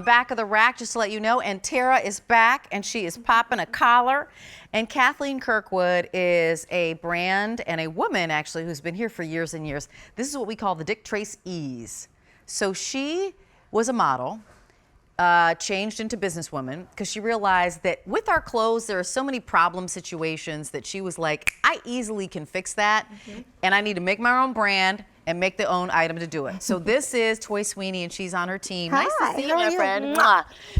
back of the rack, just to let you know. And Tara is back, and she is popping a collar. And Kathleen Kirkwood is a brand and a woman, actually, who's been here for years and years. This is what we call the Dictrac-Ease. So she was a model, changed into businesswoman because she realized that with our clothes, there are so many problem situations that she was like, I easily can fix that, and I need to make my own brand and make the own item to do it. So this is Toy Sweeney, and she's on her team. Hi, nice to see you, my friend.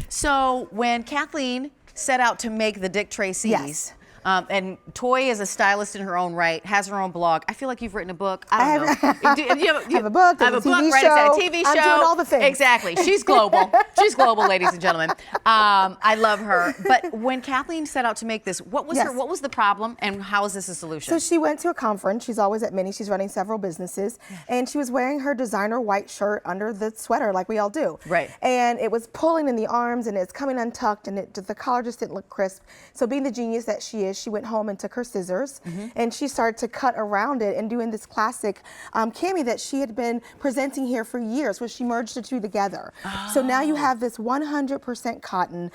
So when Kathleen set out to make the Dictrac-Ease, and Toy is a stylist in her own right, has her own blog. I feel like you've written a book. I don't know. You have a book, I have a book, TV right? show. It's a TV show. I'm doing all the things. Exactly. She's global. She's global, ladies and gentlemen. I love her. But when Kathleen set out to make this, what was the problem, and how is this a solution? So she went to a conference. She's always at many. She's running several businesses, and she was wearing her designer white shirt under the sweater, like we all do. Right. And it was pulling in the arms, and it's coming untucked, and the collar just didn't look crisp. So being the genius that she is, she went home and took her scissors, and she started to cut around it and doing this classic cami that she had been presenting here for years, where she merged the two together. So now you have this 100% cotton,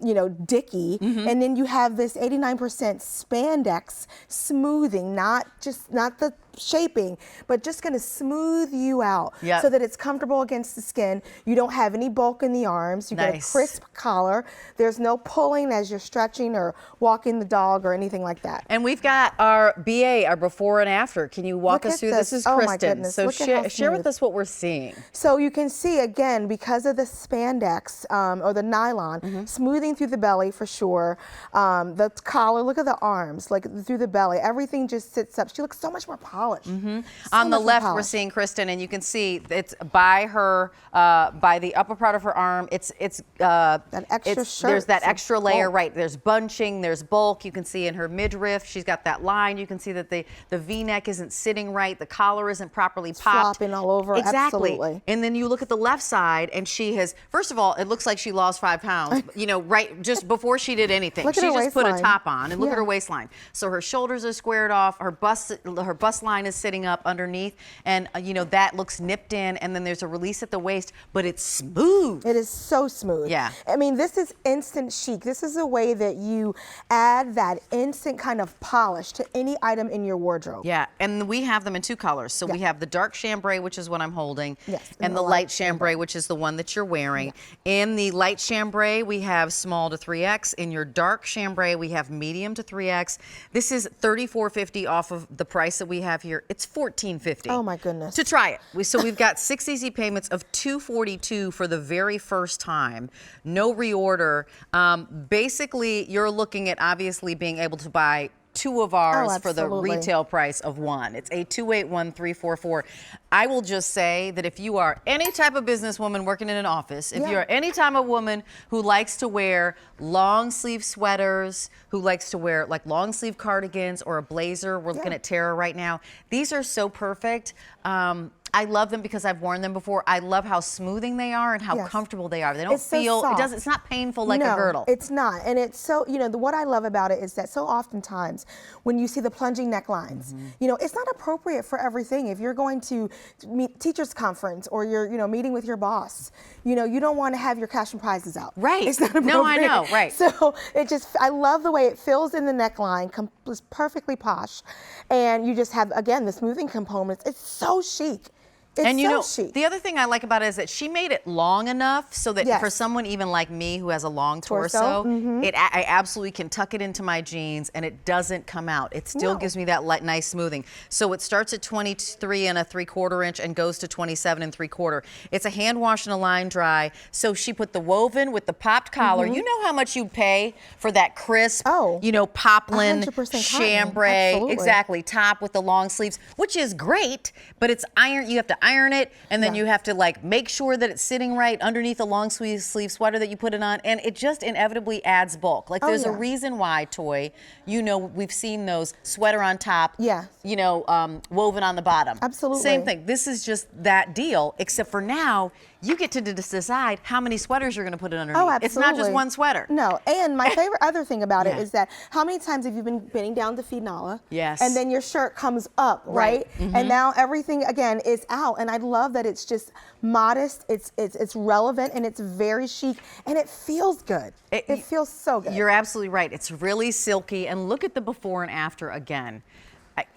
you know, dicky, and then you have this 89% spandex smoothing, not the shaping, but just going to smooth you out so that it's comfortable against the skin. You don't have any bulk in the arms. You get a crisp collar. There's no pulling as you're stretching or walking the dog or anything like that. And we've got our BA, our before and after. Can you walk us through this? This is Kristen. My goodness. So share with us what we're seeing. So you can see, again, because of the spandex or the nylon, smoothing through the belly for sure. The collar, look at the arms, like through the belly. Everything just sits up. She looks so much more polished. On the left, we're seeing Kristen, and you can see it's by her, by the upper part of her arm. It's that extra shirt. There's that extra layer, right? There's bunching, there's bulk. You can see in her midriff, she's got that line. You can see that the V-neck isn't sitting right. The collar isn't properly popped. Flopping all over. Exactly. Absolutely. And then you look at the left side, and she has. First of all, it looks like she lost 5 pounds. You know, right just before she did anything. Look at she her just put a waistline. top on, and look at her waistline. So her shoulders are squared off. Her bust line is sitting up underneath, and you know that looks nipped in, and then there's a release at the waist, but it's smooth. It is so smooth. Yeah. I mean, this is instant chic. This is a way that you add that instant kind of polish to any item in your wardrobe. Yeah, and we have them in 2 colors. So we have the dark chambray, which is what I'm holding, and the light chambray, which is the one that you're wearing. In the light chambray, we have small to 3X. In your dark chambray, we have medium to 3X. This is $34.50 off of the price that we have here. It's $14.50. Oh my goodness. To try it. So we've got 6 easy payments of $242 for the very first time. No reorder. Basically, you're looking at obviously being able to buy 2 of ours for the retail price of 1. It's a 281344. I will just say that if you are any type of businesswoman working in an office, if you're any type of woman who likes to wear long sleeve sweaters, who likes to wear like long sleeve cardigans or a blazer, we're looking at Tara right now. These are so perfect. I love them because I've worn them before. I love how smoothing they are and how comfortable they are. They don't feel, it's not painful like a girdle. It's not. And it's so, you know, what I love about it is that so oftentimes when you see the plunging necklines, you know, it's not appropriate for everything. If you're going to meet teachers conference or you're, you know, meeting with your boss, you know, you don't want to have your cash and prizes out. Right. It's not appropriate. No, I know, right. So it just, I love the way it fills in the neckline, it's perfectly posh. And you just have, again, the smoothing components. It's so chic. It's and you know, chic. the other thing I like about it is that she made it long enough so that for someone even like me who has a long torso, I absolutely can tuck it into my jeans and it doesn't come out. It still gives me that nice smoothing. So it starts at 23 3/4 inch and goes to 27 3/4. It's a hand wash and a line dry. So she put the woven with the popped collar. You know how much you'd pay for that crisp, you know, poplin, chambray, exactly, top with the long sleeves, which is great, but it's iron. You have to iron it, and then you have to like make sure that it's sitting right underneath the long sleeve sweater that you put it on, and it just inevitably adds bulk. Like there's a reason why, Toy, you know, we've seen those sweater on top, you know, woven on the bottom. Absolutely. Same thing. This is just that deal, except for now you get to decide how many sweaters you're going to put it underneath. Oh, absolutely. It's not just one sweater. No, and my favorite other thing about it is that how many times have you been bending down to feed Nala? Yes. And then your shirt comes up, right? And now everything again is out, and I love that it's just modest, it's relevant, and it's very chic, and it feels good. It feels so good. You're absolutely right. It's really silky, and look at the before and after again.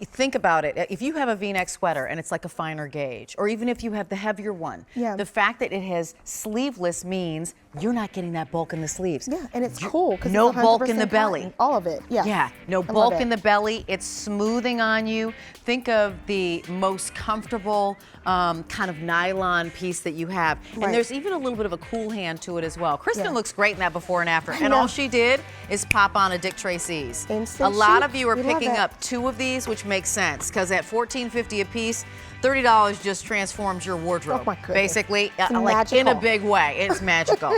Think about it. If you have a V-neck sweater and it's like a finer gauge, or even if you have the heavier one, the fact that it has sleeveless means you're not getting that bulk in the sleeves. Yeah, and it's cool because no it's 100% bulk in the belly. cotton, all of it. Yeah. Yeah, no bulk in the belly. It's smoothing on you. Think of the most comfortable kind of nylon piece that you have. And there's even a little bit of a cool hand to it as well. Kristen looks great in that before and after. And all she did is pop on a Dictrac-Ease. A lot of you are picking up 2 of these, which makes sense because at $14.50 a piece, $30 just transforms your wardrobe. Oh my goodness. Basically, It's like magical. in a big way. It's magical.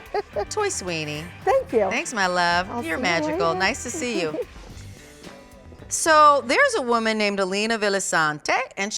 Toy Sweeney. Thank you. Thanks, my love. I'll You're see you magical. later. Nice to see you. So there's a woman named Alina Villasante